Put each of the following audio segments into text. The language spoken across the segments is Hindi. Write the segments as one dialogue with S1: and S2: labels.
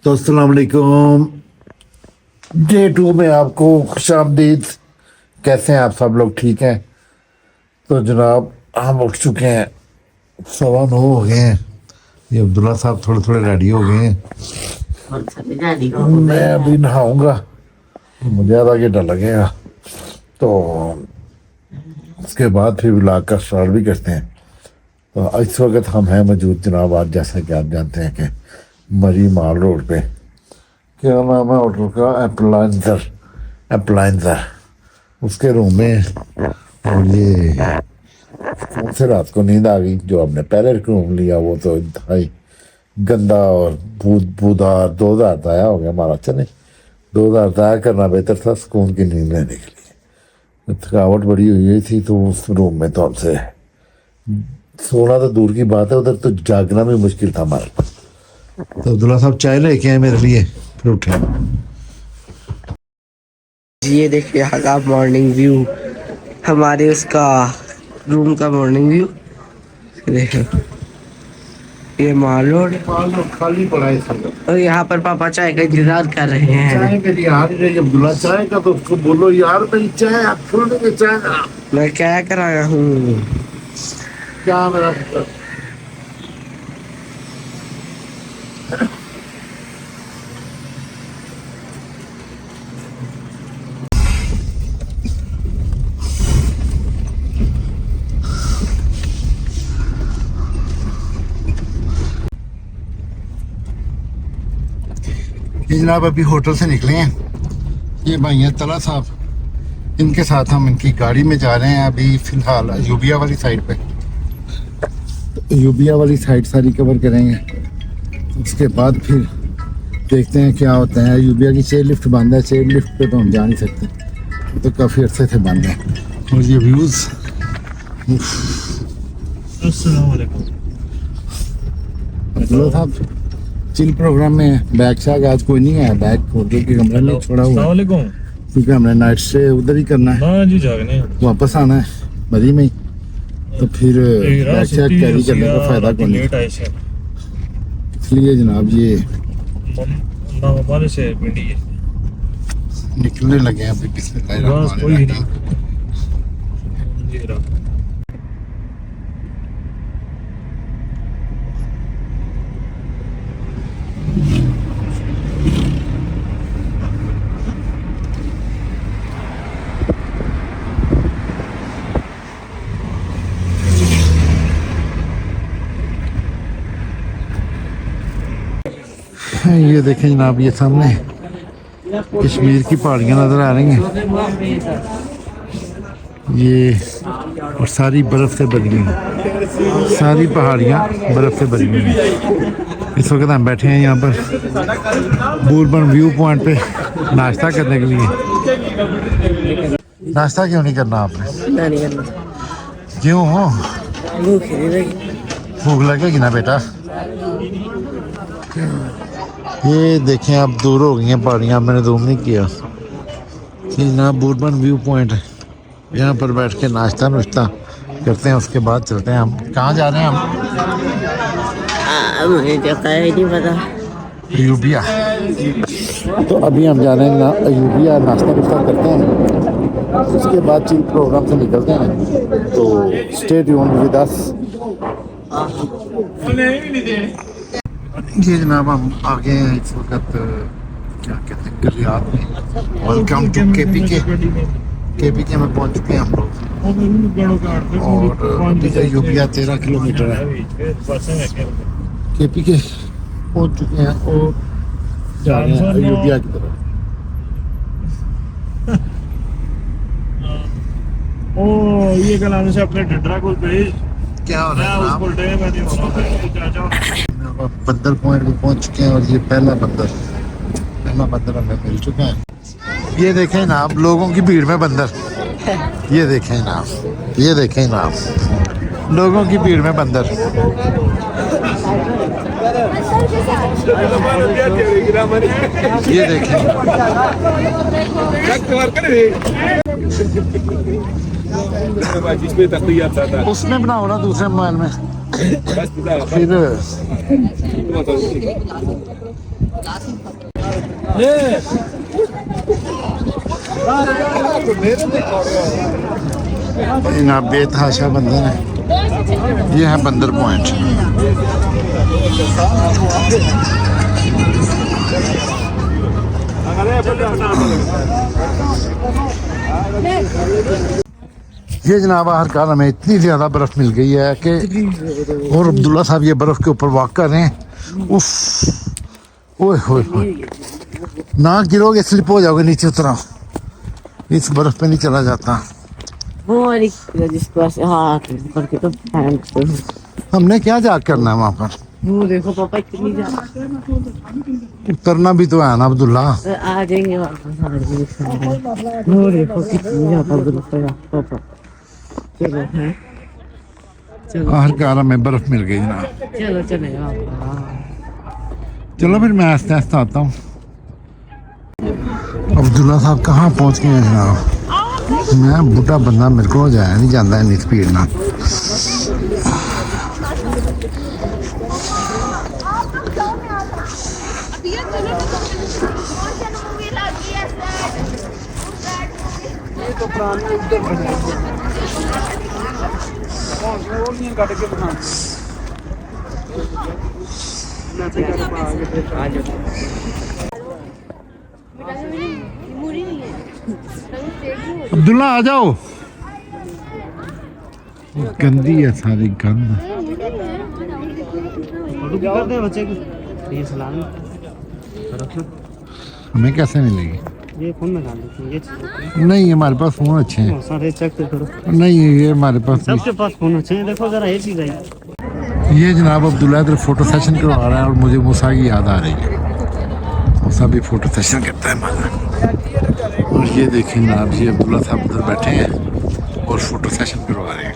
S1: तो अस्सलाम वालेकुम। डे 2 में आपको खुशामदीद। कैसे हैं आप सब लोग? ठीक हैं? तो जनाब हम उठ चुके हैं, 9:15 हो गए हैं। ये अब्दुल्ला साहब थोड़े थोड़े रेडी हो गए हैं। मैं अभी नहाऊंगा, मुझे आधा घंटा लगेगा, तो उसके बाद फिर व्लॉग का स्टार्ट भी करते हैं। तो इस वक्त हम हैं मौजूद जनाब, आज जैसा कि आप जानते हैं कि मरी माल रोड पे, क्या नाम है होटल का, एप्लाइंजर, उसके रूम में। और ये फोन से रात को नींद आ गई। जो हमने पहले रूम लिया वो तो इंतहाई गंदा और बूदार 2000 ताया हो गया हमारा। अच्छा नहीं, 2000 ताया करना बेहतर था सुकून की नींद लेने के लिए। थकावट बड़ी हुई थी तो उस रूम में तो हमसे सोना तो दूर की बात है, उधर तो जागना भी मुश्किल था हमारे पास। तो अब्दुल्ला साहब चाय लेके आए मेरे लिए, फिर उठे।
S2: ये देखिए आप मॉर्निंग व्यू, हमारे उसका रूम का मॉर्निंग व्यू देखो। ये माल रोड
S1: खाली पड़ा है सब।
S2: और यहाँ पर पापा चाय का इंतजार कर रहे हैं।
S1: चाय मेरी आ नहीं रही अब्दुल्ला चाय का, तो उसको बोलो यार मेरी चाय आप छोड़ देंगे चाय ना।
S2: मैं क्या कराया हूँ।
S1: क्या मेरा ये जनाब अभी होटल से निकले हैं। ये भाई हैं तला साहब, इनके साथ हम इनकी गाड़ी में जा रहे हैं अभी फ़िलहाल अयूबिया वाली साइड पे। तो अयूबिया वाली साइड सारी कवर करेंगे, उसके बाद फिर देखते हैं क्या होता है। अयूबिया की चेयर लिफ्ट बंद है, चेयर लिफ्ट पे तो हम जा नहीं सकते, तो काफ़ी अर्से से बंद है। और ये व्यूज़, अब्दुल्ला साहब चिल प्रोग्राम में बैग शाग आज कोई नहीं है, बैग होटल के कमरे में छोड़ा हुआ है, क्योंकि हमने नाइट से उधर ही करना है,
S3: जी जागने
S1: वापस आना है मरी में ही। तो फिर बैग शाग कैरी करने का फायदा कोई नहीं, इसलिए जनाब ये
S3: हमारे से पिंडी है
S1: निकलने लगे हैं अभी।
S3: बस कोई नहीं।
S1: ये देखें जनाब, ये सामने कश्मीर की पहाड़ियाँ नज़र आ रही हैं। ये और सारी बर्फ़ से भरी हुई हैं, सारी पहाड़ियाँ बर्फ़ से भरी हुई हैं। इस वक्त हम बैठे हैं यहाँ पर बूरबन व्यू पॉइंट पे नाश्ता करने के लिए। नाश्ता क्यों नहीं करना आपने?
S2: नहीं करना,
S1: क्यों हो? भूख लगेगी ना बेटा। ये देखें आप दूर हो गई हैं पहाड़ियाँ, मैंने जूम नहीं किया। ये ना बूरबन व्यू पॉइंट है, यहाँ पर बैठ के नाश्ता नुश्ता करते हैं, उसके बाद चलते हैं। हम कहाँ जा रहे हैं? हम
S2: मुझे तो नहीं पता।
S1: अयूबिया। तो अभी हम जा रहे हैं ना अयूबिया, नाश्ता नुश्ता करते हैं, उसके बाद चिल प्रोग्राम से निकलते हैं। तो स्टे ट्यून्ड विद अस। ये जनाब हम आ गए हैं इस वक्त, क्या कहते हैं, रियाद में। वेलकम टू केपीके में पहुंच चुके हैं हम लोग। और अयूबिया 13 किलोमीटर है, केपीके पहुंच चुके हैं और जा रहे हैं अयूबिया की तरफ।
S3: ओ ये कलाम से अपने डंडरा को भेज।
S1: क्या हो रहा है
S3: उसको डे में नहीं हो रहा।
S1: बंदर पॉइंट पे पहुंच चुके हैं और ये पहला बंदर हमें मिल चुका है। ये देखें ना आप, लोगों की भीड़ में बंदर। ये देखें ना आप, ये देखें ना आप, लोगों की भीड़ में बंदर। ये देखें, उसमें बनाओ ना दूसरे मोबाइल में। फिर जनाब बेतहाशा बंदर है। ये है बंदर पॉइंट। ये जनाब आखिरकार हमें इतनी ज़्यादा बर्फ़ मिल गई है कि और अब्दुल्ला साहब ये बर्फ़ के ऊपर वॉक कर रहे हैं। उफ, ओए होए होए, ना गिरोगे स्लिप हो जाओगे, नीचे उतरा, इस बर्फ़ पे नहीं चला जाता।
S4: वो वाली जिस पास हाथ करके तो हैंड
S1: हमने क्या जाग करना है वहाँ पर?
S4: वो देखो पापा कितनी जा
S1: उतरना भी तो है ना अब्दुल्ला।
S4: आ जाएंगे वापस आ जाएंगे। वो देखो कितनी ज्यादा बर्फ है पापा। चलो है चलो
S1: आखिरकार हमें बर्फ़ मिल गई ना।
S4: चलो चले
S1: चलो फिर मैं आस्ते आस्ते आता हूँ। अब्दुल्ला साहब कहाँ पहुँच गए हैं जनाब? मैं बूढ़ा बंदा, मेरे को जाया नहीं जाता इन्नी स्पीड ना। अब्दुल्ला आ जाओ। गंदी है सारी गंद।
S4: बच्चे की ये सलाम
S1: हमें कैसे मिलेगी?
S4: ये फोन में डाल देते हैं ये
S1: नहीं, हमारे पास फोन अच्छे हैं।
S4: सारे चेक करो
S1: नहीं, ये हमारे पास
S4: सबके पास फोन अच्छे हैं। देखो जरा ये चीज आई
S1: ये जनाब अब्दुल्ला इधर फोटो सेशन करवा रहा है और मुझे मूसा की याद आ रही है। मूसा भी फोटो सेशन करता है हमारा। और ये देखें जनाब जी, अब्दुल्ला साहब उधर बैठे हैं और फोटो सेशन करवा रहे हैं।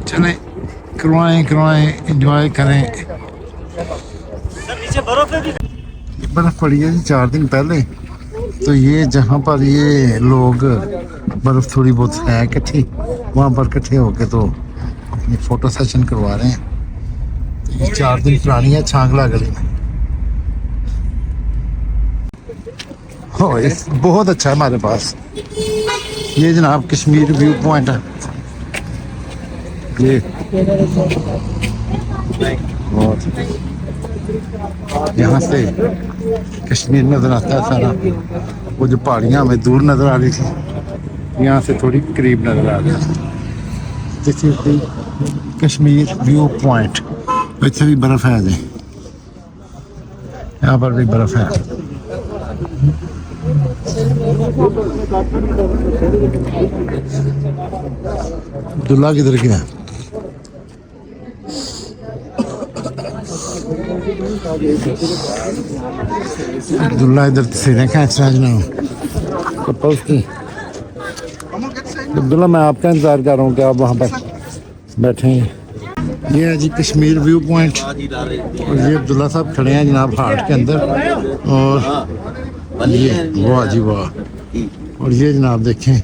S1: चलें करवाएं करवाएं, एंजॉय करें।
S4: नीचे बर्फ है भी।
S1: बर्फ़ पड़ी है जी 4 दिन पहले, तो ये जहाँ पर ये लोग बर्फ़ थोड़ी बहुत है इकट्ठी, वहाँ पर इकट्ठे होके तो अपनी फ़ोटो सेशन करवा रहे हैं। तो ये 4 दिन पुरानी है छांगला गली में। हो बहुत अच्छा है हमारे पास। ये जनाब कश्मीर व्यू पॉइंट है। ये बहुत यहाँ से कश्मीर नज़र आता है सारा। वो जो पहाड़ियाँ हमें दूर नज़र आ रही थी, यहाँ से थोड़ी करीब नज़र आ रही थी। This is the Kashmir view point. इतने भी बर्फ़ है जी, यहाँ पर भी बर्फ़ है। अब्दुल्ला किधर गया? अब्दुल्ला इधर तस्वीरें खींच रहा है जनाब कपल्स की। अब्दुल्ला मैं आपका इंतज़ार कर रहा हूँ कि आप वहाँ पर बैठे हैं। ये है जी कश्मीर व्यू पॉइंट और ये अब्दुल्ला साहब खड़े हैं जनाब हाट के अंदर। और ये वाह जी वाह। और ये जनाब देखें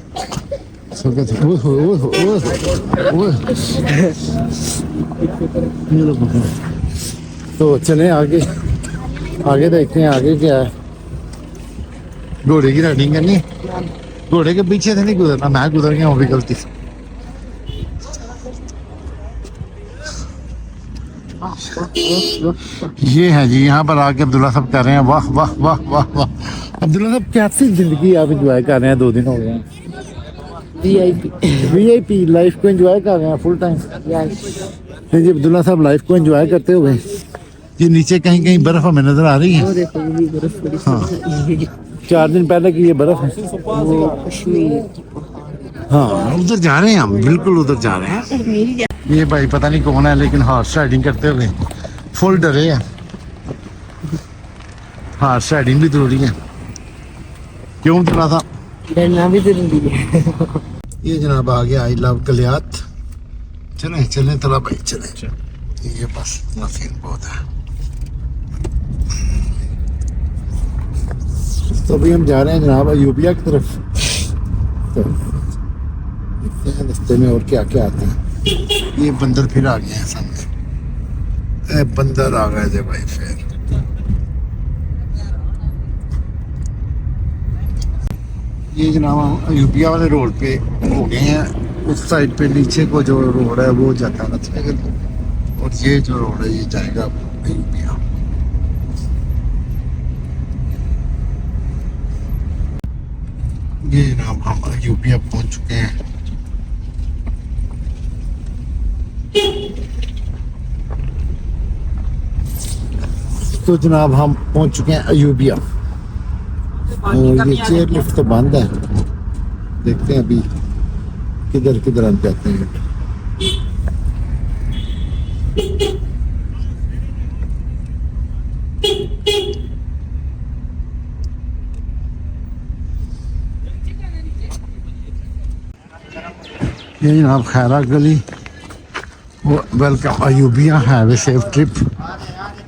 S1: तो चलें आगे आगे देखते हैं आगे क्या है। घोड़े की राइडिंग करनी, घोड़े के पीछे से नहीं गुजरना, मैं गुजर गया हूँ भी गलती से। ये है जी, यहाँ पर आके अब्दुल्ला साहब कर रहे हैं वाह वाह वाह वाह वाह। अब्दुल्ला साहब कैसी जिंदगी आप इंजॉय कर रहे हैं? 2 दिन हो गए हैं। वीआईपी लाइफ को एंजॉय कर रहे हैं फुल टाइम। जी अब्दुल्ला साहब लाइफ को एंजॉय करते हुए। ये नीचे कहीं कहीं बर्फ हमें नजर आ रही है। हाँ 4 दिन पहले की ये बर्फ है। हाँ उधर जा रहे हैं हम, बिल्कुल उधर जा रहे हैं। ये भाई पता नहीं कौन है लेकिन हॉर्स राइडिंग करते हुए फुल डरे हैं। हॉर्स राइडिंग भी जरूरी है, क्यों चला था
S4: डरना भी जरूरी है।
S1: ये जनाब आ गया आई लव गलियात। चले चले तला भाई चले। ये बस इतना सीन बहुत है। तो अभी हम जा रहे हैं जनाब अयूबिया की तरफ। तो देखते हैं रास्ते में और क्या क्या आते हैं। ये बंदर फिर आ गए हैं सामने। बंदर आ गए थे भाई फिर। ये जनाब हम अयूबिया वाले रोड पे हो गए हैं। उस साइड पे नीचे को जो रोड है वो जाता है नथनगर, और ये जो रोड है ये जाएगा अयूबिया। ये जनाब हम अयूबिया पहुंच चुके हैं। तो जनाब हम पहुंच चुके हैं अयूबिया, और ये चेयर लिफ्ट तो बंद है। देखते हैं अभी किधर किधर हम जाते हैं। ये जनाब खैरा गली, welcome Ayubia, have a safe trip.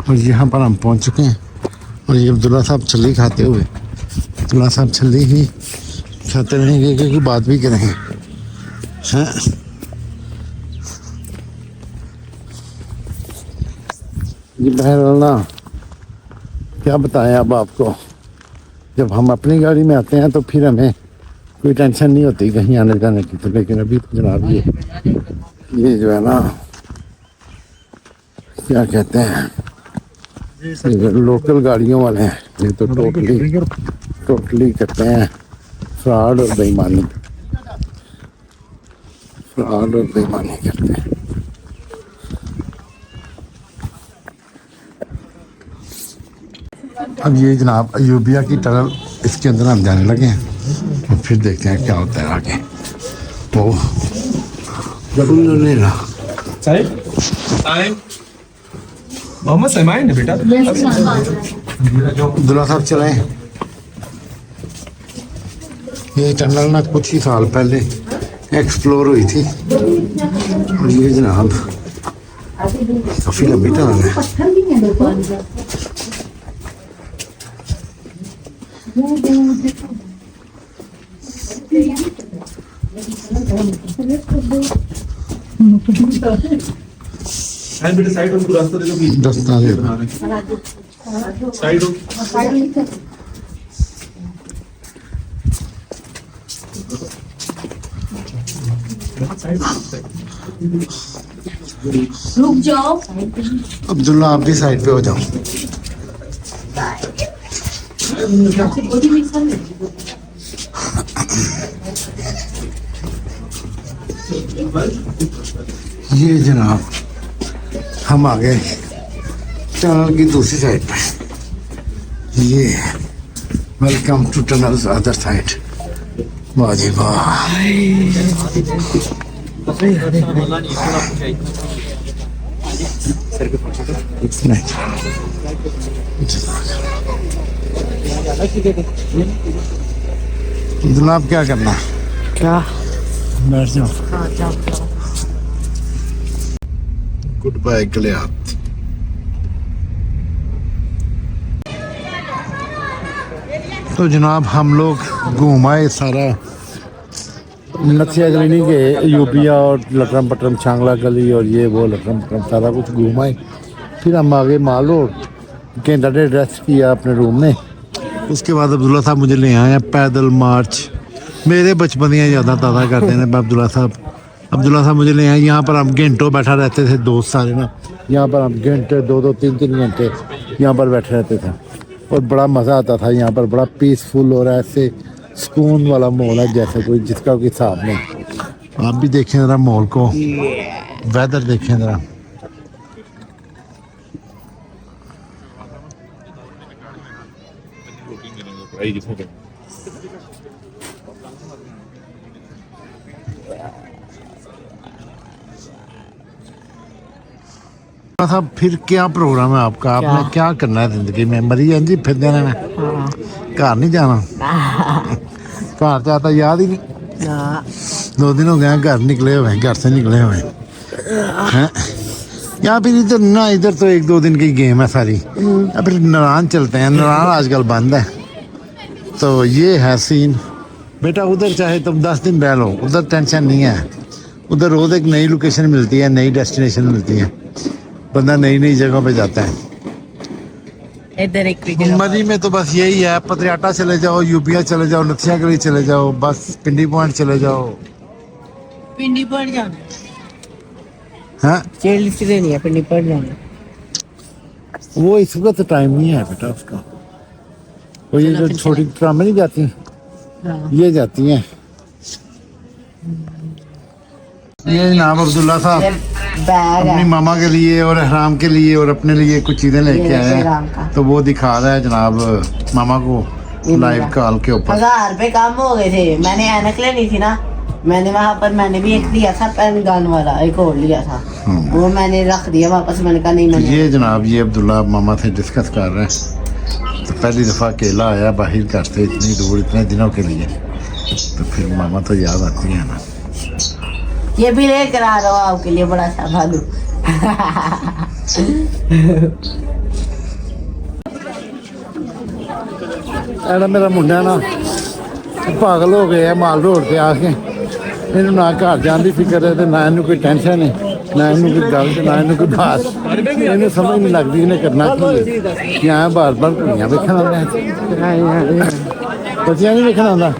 S1: और यहाँ पर हम पहुँच चुके हैं। और ये अब्दुल्ला साहब छल्ली खाते हुए, अब्दुल्ला साहब छल्ली ही खाते रहेंगे क्योंकि बात भी करेंगे हैं। ये बहरहाल क्या बताएं अब आपको, जब हम अपनी गाड़ी में आते हैं तो फिर हमें कोई टेंशन नहीं होती कहीं आने जाने की। तो लेकिन अभी तो जनाब ये जो है ना, क्या कहते हैं, लोकल गाड़ियों वाले हैं। ये तो टोटली करते हैं फ्रॉड और बेईमानी, फ्रॉड और बेईमानी करते हैं। अब ये जनाब अयूबिया की टनल, इसके अंदर हम जाने लगे हैं, तो फिर देखते हैं क्या होता है आगे। तो अंधेरा
S3: मोहम्मद सलमान है बेटा।
S1: अब्दुल्ला साहब चले। ये टनल ना कुछ ही साल पहले एक्सप्लोर हुई थी, और ये जनाब काफी लंबी टनल है।
S3: बेटा साइड हो, रास्ता देखो,
S1: दस्ता दे
S3: साइड हो।
S5: रुक जाओ।
S1: अब्दुल्ला आप भी साइड पे हो जाओ। ये जनाब हम आ गए टनल की दूसरी साइड पे। ये welcome to tunnels other side. वाह जी वाह। जनाब क्या करना है?
S2: क्या?
S1: बैठ जाओ। Goodbye Galiyat. तो जनाब हम लोग घूम आए सारा नथिया गली नहीं गए, यूपिया और लटरम पटरम चांगला गली और ये वो लटरम पटरम सारा कुछ घूम आए। फिर हम आगे माल रोड घंटा डेढ़ रेस्ट किया अपने रूम में। उसके बाद अब्दुल्ला साहब मुझे ले आए पैदल मार्च। मेरे बचपन की यादें ताज़ा करते हैं अब्दुल्ला साहब मुझे ले आए। यहाँ पर हम घंटों बैठा रहते थे, दोस्त सारे ना। यहाँ पर हम घंटे 2-2 3-3 घंटे यहाँ पर बैठे रहते थे, और बड़ा मज़ा आता था। यहाँ पर बड़ा पीसफुल और ऐसे सुकून वाला माहौल है जैसे कोई जिसका कोई हिसाब नहीं। आप भी देखें ज़रा माहौल को, वेदर देखें ज़रा। साहब फिर क्या प्रोग्राम है आपका? आपने क्या करना है जिंदगी में? मरी जी फिर देने में, घर नहीं जाना? घर तो आता याद ही नहीं। 2 दिन हो गए घर निकले हुए, घर से निकले हुए हैं। यहाँ फिर इधर ना, इधर तो 1-2 दिन की गेम है सारी। या फिर नारायण चलते हैं, नारायण आजकल बंद है। तो ये है सीन बेटा। उधर चाहे तुम 10 दिन रह लो, उधर टेंशन नहीं है। उधर रोज एक नई लोकेशन मिलती है, नई डेस्टिनेशन मिलती है, बंदा नई नई जगहों पे जाता है।
S4: इधर एक वीडियो
S1: मरी में तो बस यही है, पतियाटा चले जाओ, यूबिया चले जाओ, नथिया गली चले जाओ, बस पिंडी पॉइंट चले जाओ।
S4: पिंडी पॉइंट जाना
S1: हाँ
S4: चेयर लिफ्ट देनी है, पिंडी पॉइंट जाना।
S1: वो इस वक्त टाइम नहीं है बेटा उसका। वो ये जो छोटी ट्रामें नहीं जाती,
S4: हाँ।
S1: ये जाती हैं। ये जनाब अब्दुल्ला साहब
S4: बैग
S1: अपनी मामा के लिए और हराम के लिए और अपने लिए कुछ चीजें लेके आए हैं, तो वो दिखा रहा है जनाब मामा को लाइव कॉल के ऊपर।
S4: 1000 रुपए कम हो गए थे। मैंने ऐनक लेनी थी ना, मैंने वहाँ पर मैंने भी एक दिया था पेन गन वाला, एक और लिया था, वो मैंने रख दिया वापस। मैंने कहा नहीं मैंने।
S1: ये जनाब ये अब्दुल्ला मामा से डिस्कस कर रहे हैं। तो पहली दफ़ा अकेला आया बाहर करते इतनी दूर इतने दिनों के लिए, तो फिर मामा तो याद आती है ना।
S4: ये भी लेकर आ रहा हूँ आपके लिए बड़ा सा भालू।
S1: एड़ा मेरा मुंडा ना पागल हो गया माल रोड पे आके, इन्हू ना घर जाने की फिक्र है, ना इन्हू कोई टेंशन है, ना इन्हू कोई गल, ना इन्हू कोई बात। इन्हें समझ नहीं लगती इन्हें करना की है। यहाँ बार बार कुड़ियाँ वेखन आंदा, बच्चियां नहीं वेखन आंदा।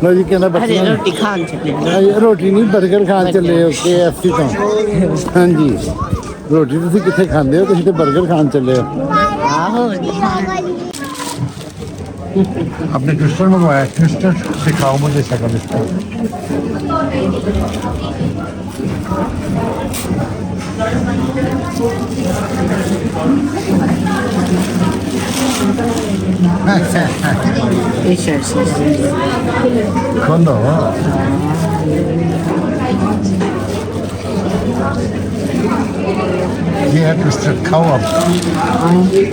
S1: लो जी कहना बच्चियां
S4: रोटी खान चले।
S1: रोटी नहीं बर्गर खान चले KFC तो। हाँ जी रोटी तुम कितने खाते हो, तुम तो बर्गर खान चले हो। आपने ट्विस्टर मंगवाया, ट्विस्टर दिखाओ मुझे शक्ल इसका। खोलो ये है ट्विस्टर, खाओ आप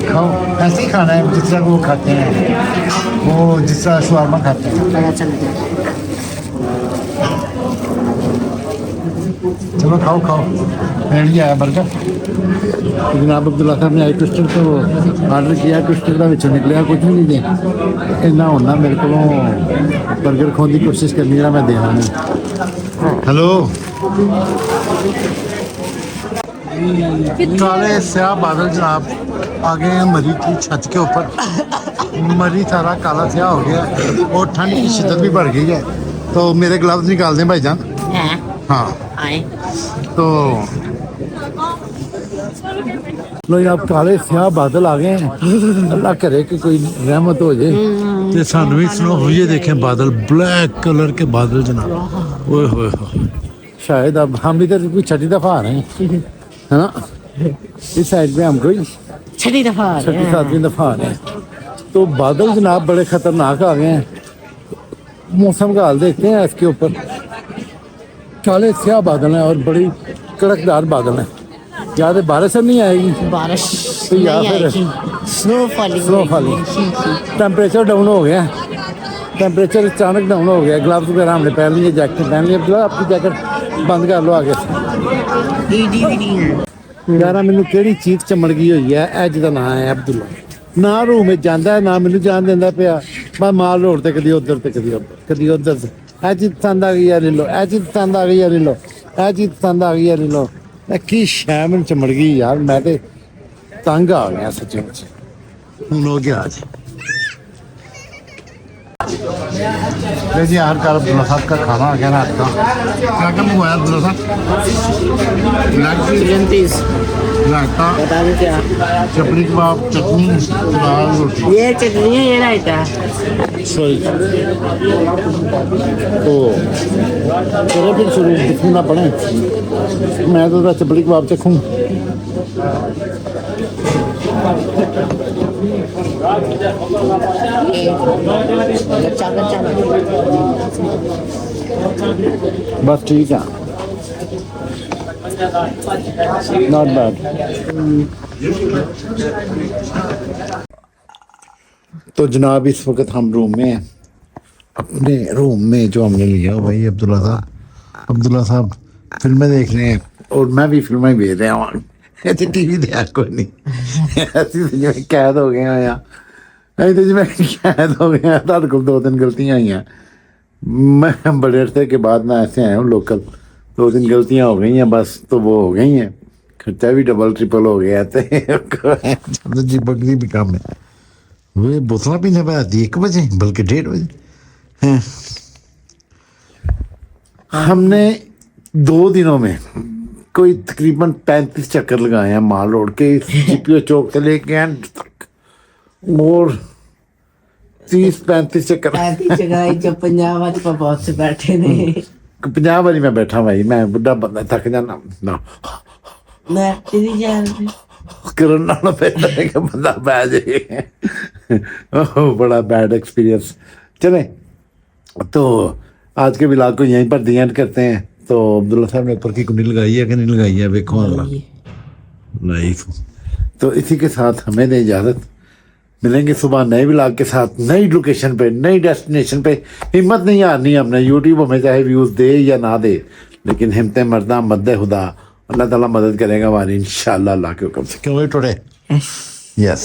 S1: खाओ। ऐसे ही खाना है जिस तरह वो खाते हैं, वो जिस तरह शवारमा खाते हैं। चलो खाओ खाओ। मैंने भी आया बर्गर, तो जनाब अब्दुल्ला साहब ने आई ट्विस्टर तो ऑर्डर किया, ट्विस्टर का विचों निकलिया कुछ भी नहीं दे। इन्ना होना मेरे को बर्गर खाने की कोशिश करनी है, मैं देना नहीं। हेलो काले स्याह बादल जनाब आ गए हैं मरी की छत के ऊपर। मरी सारा काला स्याह हो गया और ठंड की शिद्दत भी बढ़ गई है, तो मेरे ग्लव्स निकाल दें भाईजान। हाँ तो लो आप काले स्याह बादल आ गए हैं, अल्लाह करे कि कोई रहमत हो जाए। तो सानू भी सुनो, ये देखें बादल, ब्लैक कलर के बादल जनाब। ओए होए होए, शायद अब हम इधर कोई छठी दफा आ रहे हैं, है ना। इस साइड पे हम कोई
S4: छठी दफा
S1: छठी सातवीं दफा आ रहे हैं। तो बादल जनाब बड़े खतरनाक आ गए हैं। मौसम का हाल देखते हैं, इसके ऊपर काले स्याह बादल हैं और बड़ी कड़कदार बादल हैं। या तो बारिश नहीं आएगी,
S4: बारिश
S1: तो या फिर
S4: स्नो
S1: फॉलिंग। टेम्परेचर डाउन हो गया, टेम्परेचर अचानक डाउन हो गया। ग्लव्स वगैरह हमने पहन लिए, जैकेट पहन लिए। आपकी जैकेट बंद कर लो आगे से। यार मैनू केड़ी चीज चमड़ गई हुई है, अज का नाम है अब्दुल्ला। ना रूम में जाता है ना मैनू जान देंदा पिया। मैं माल रोड ते कदी उधर ते कदी उधर से। ए चीज पसंद आ गई है ले लो, ए चीज पसंद आ गई है ले लो, ए चीज पसंद आ गई है ले लो। की शै मैनू चमड़ गई यार, मैं ते तंग आ गया सच्ची मुच। हूँ हो गया आज जी हर कार अब्दुल्ला साहब का खाना आ गया रात का। क्या क्या मंगवाया अब्दुल्ला साहब? रायता,
S4: बता दो क्या।
S1: चपड़ी कबाब, चटनी, दाल, रोटी।
S4: ये चटनी है, ये रायता है।
S1: सही तो चलो फिर शुरू दिखना पड़े। मैं तो चपड़ी कबाब चखूँ। बस ठीक है, नॉट बैड। तो जनाब इस वक्त हम रूम में हैं, अपने रूम में जो हमने लिया वही अब्दुल्ला साहब फिल्में देख रहे हैं और मैं भी फिल्में भेज रहा हूँ। ऐसे टीवी देखा कोई नहीं, ऐसी जिम्मे कैद हो गए हैं यहाँ। नहीं तो जिम्मे कैद हो गए हैं, ताड़ को 2-3 गलतियाँ आई हैं। मैं बड़े अरसे के बाद मैं ऐसे आया हूँ लोकल, 2-3 गलतियाँ हो गई हैं बस, तो वो हो गई हैं। खर्चा भी डबल ट्रिपल हो गया तो जी बकरी भी काम है वे बोतल पीने पे आती 1 बजे बल्कि 1:30 बजे हैं। हमने 2 दिनों में कोई तकरीबन 35 चक्कर लगाए हैं माल रोड के जीपीओ चौक से लेके एंड तक और 30-35 चक्कर
S4: ऐसी जगह जो पंजाब वाले पर बहुत से बैठे ने
S1: 50 बारी मैं बैठा भाई मैं बुढ़ा बंदा थक जाना ना
S4: मैं तेरी जान से
S1: करन नालों बेहतर है कि बंदा बैठ जाए बड़ा बैड एक्सपीरियंस। चले तो आज के ब्लॉग को यहीं पर दी एंड करते हैं। तो अब्दुल्ला साहब ने ऊपर की कुंडी लगाई है कि नहीं लगाई है देखो नाइस। तो इसी के साथ हमें दे इजाज़त, मिलेंगे सुबह नए ब्लॉग के साथ नई लोकेशन पे नई डेस्टिनेशन पे। हिम्मत नहीं हारनी हमने, यूट्यूब हमें चाहे व्यूज़ दे या ना दे लेकिन हिम्मत मर्दा मद्दे खुदा अल्लाह ताला मदद करेगा हमारी इंशाअल्लाह अल्लाह के हुक्म से। क्यों टुडे यस